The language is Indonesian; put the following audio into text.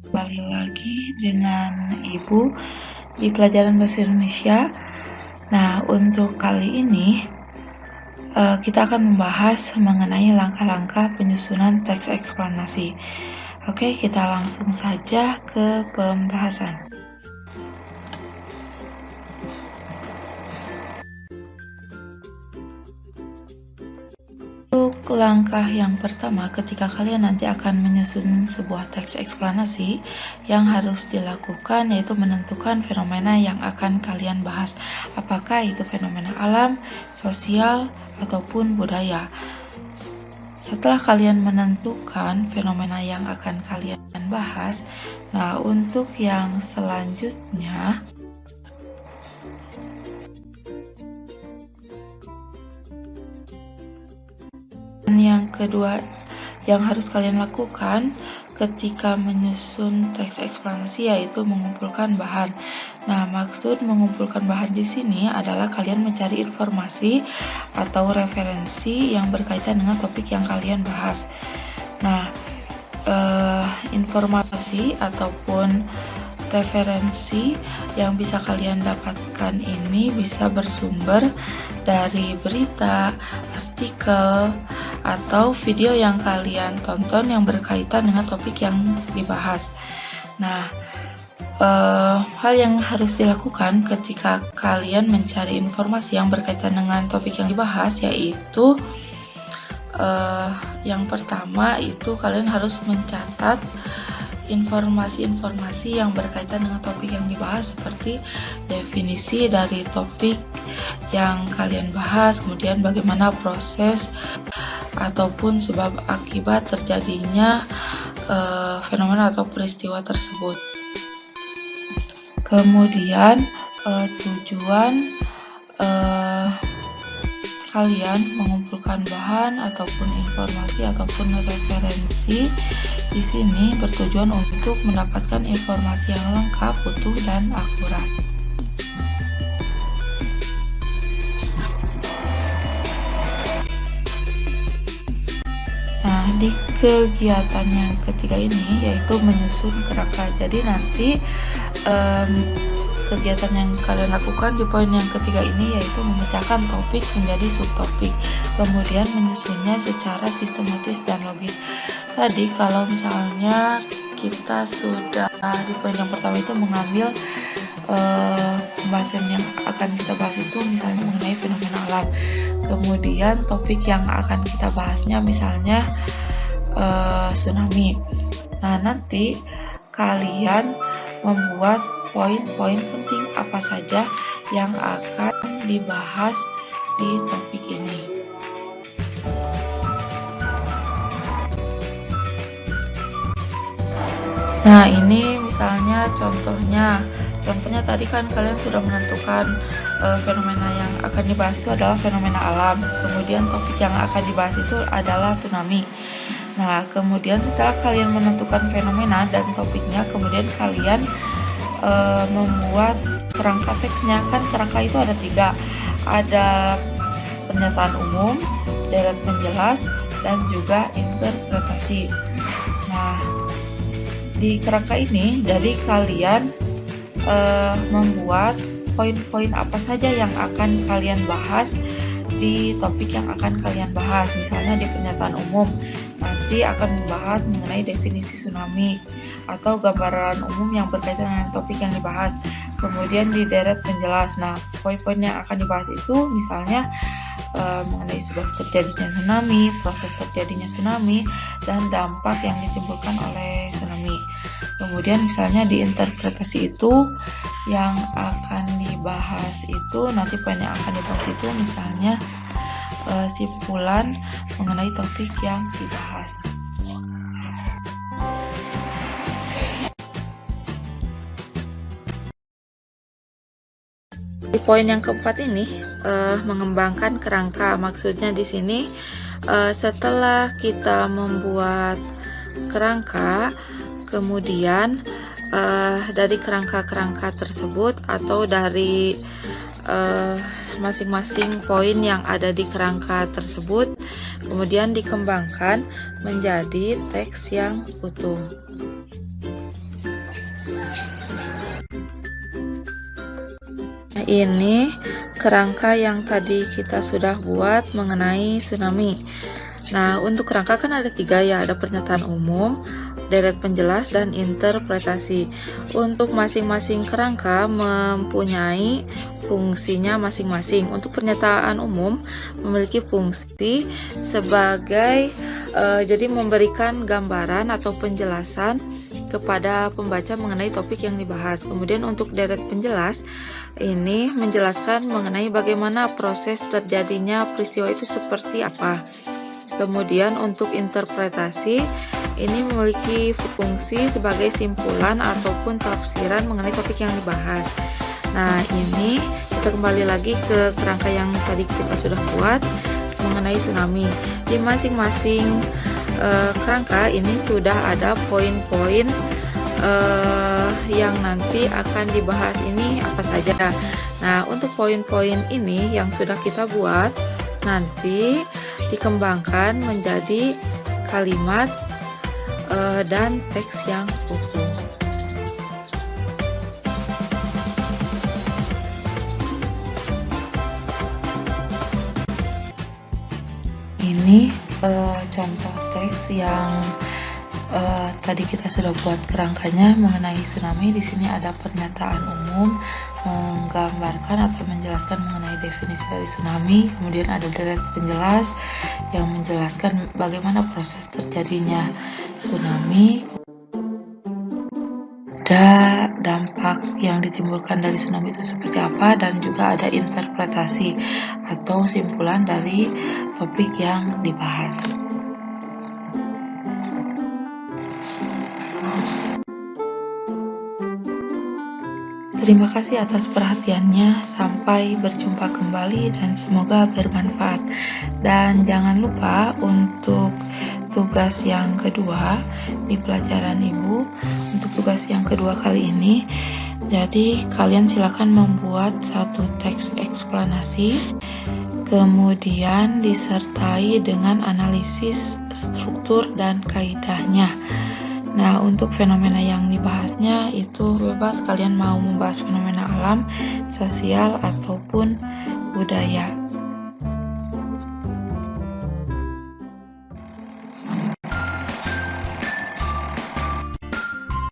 Kembali lagi dengan Ibu di pelajaran Bahasa Indonesia. Nah, untuk kali ini kita akan membahas mengenai langkah-langkah penyusunan teks eksplanasi. Oke, kita langsung saja ke pembahasan. Untuk langkah yang pertama, ketika kalian nanti akan menyusun sebuah teks eksplanasi, yang harus dilakukan yaitu menentukan fenomena yang akan kalian bahas. Apakah itu fenomena alam, sosial, ataupun budaya. Setelah kalian menentukan fenomena yang akan kalian bahas, nah untuk yang selanjutnya, yang kedua yang harus kalian lakukan ketika menyusun teks eksplanasi yaitu mengumpulkan bahan. Nah, maksud mengumpulkan bahan di sini adalah kalian mencari informasi atau referensi yang berkaitan dengan topik yang kalian bahas. Nah, informasi ataupun referensi yang bisa kalian dapatkan ini bisa bersumber dari berita, artikel, atau video yang kalian tonton yang berkaitan dengan topik yang dibahas. Nah, hal yang harus dilakukan ketika kalian mencari informasi yang berkaitan dengan topik yang dibahas yaitu yang pertama itu kalian harus mencatat informasi-informasi yang berkaitan dengan topik yang dibahas seperti definisi dari topik yang kalian bahas, kemudian bagaimana proses ataupun sebab akibat terjadinya fenomena atau peristiwa tersebut. Kemudian tujuan kalian mengumpulkan bahan ataupun informasi ataupun referensi di sini bertujuan untuk mendapatkan informasi yang lengkap, utuh, dan akurat. Nah, di kegiatan yang ketiga ini yaitu menyusun kerangka. Jadi nanti kegiatan yang kalian lakukan di poin yang ketiga ini yaitu memecahkan topik menjadi subtopik, kemudian menyusunnya secara sistematis dan logis. Tadi kalau misalnya kita sudah di poin yang pertama itu mengambil pembahasan yang akan kita bahas itu misalnya mengenai fenomena alam, kemudian topik yang akan kita bahasnya misalnya tsunami. Nah, nanti kalian membuat poin-poin penting apa saja yang akan dibahas di topik ini. Nah, ini misalnya contohnya tadi kan kalian sudah menentukan fenomena yang akan dibahas itu adalah fenomena alam, kemudian topik yang akan dibahas itu adalah tsunami. Nah, kemudian setelah kalian menentukan fenomena dan topiknya, kemudian kalian membuat kerangka teksnya. Kan kerangka itu ada 3, ada pernyataan umum, deret penjelas, dan juga interpretasi. Nah, di kerangka ini jadi kalian membuat poin-poin apa saja yang akan kalian bahas di topik yang akan kalian bahas. Misalnya di pernyataan umum nanti akan membahas mengenai definisi tsunami atau gambaran umum yang berkaitan dengan topik yang dibahas. Kemudian di deret penjelas. Nah, poin-poin yang akan dibahas itu misalnya mengenai sebab terjadinya tsunami, proses terjadinya tsunami, dan dampak yang ditimbulkan oleh tsunami. Kemudian misalnya di interpretasi itu yang akan dibahas itu nanti poin yang akan dibahas itu misalnya simpulan mengenai topik yang dibahas. Di poin yang keempat ini mengembangkan kerangka. Maksudnya di sini setelah kita membuat kerangka, kemudian dari kerangka-kerangka tersebut atau dari masing-masing poin yang ada di kerangka tersebut kemudian dikembangkan menjadi teks yang utuh. ini kerangka yang tadi kita sudah buat mengenai tsunami. Nah, untuk kerangka kan ada 3 ya, ada pernyataan umum, deret penjelas, dan interpretasi. Untuk masing-masing kerangka mempunyai fungsinya masing-masing. Untuk pernyataan umum memiliki fungsi sebagai jadi memberikan gambaran atau penjelasan kepada pembaca mengenai topik yang dibahas. Kemudian untuk deret penjelas ini menjelaskan mengenai bagaimana proses terjadinya peristiwa itu seperti apa. Kemudian untuk interpretasi ini memiliki fungsi sebagai simpulan ataupun tafsiran mengenai topik yang dibahas. Nah, ini kita kembali lagi ke kerangka yang tadi kita sudah buat mengenai tsunami. Di masing-masing kerangka ini sudah ada poin-poin yang nanti akan dibahas ini apa saja. Nah, untuk poin-poin ini yang sudah kita buat nanti dikembangkan menjadi kalimat dan teks yang utuh. Ini contoh teks yang tadi kita sudah buat kerangkanya mengenai tsunami. Di sini ada pernyataan umum menggambarkan atau menjelaskan mengenai definisi dari tsunami. Kemudian ada deret penjelas yang menjelaskan bagaimana proses terjadinya tsunami. Ada dampak yang ditimbulkan dari tsunami itu seperti apa, dan juga ada interpretasi atau simpulan dari topik yang dibahas. Terima kasih atas perhatiannya. Sampai berjumpa kembali dan semoga bermanfaat. Dan jangan lupa untuk tugas yang kedua di pelajaran Ibu, untuk tugas yang kedua kali ini, jadi kalian silakan membuat satu teks eksplanasi, kemudian disertai dengan analisis struktur dan kaidahnya. Nah, untuk fenomena yang dibahasnya itu bebas, kalian mau membahas fenomena alam, sosial, ataupun budaya.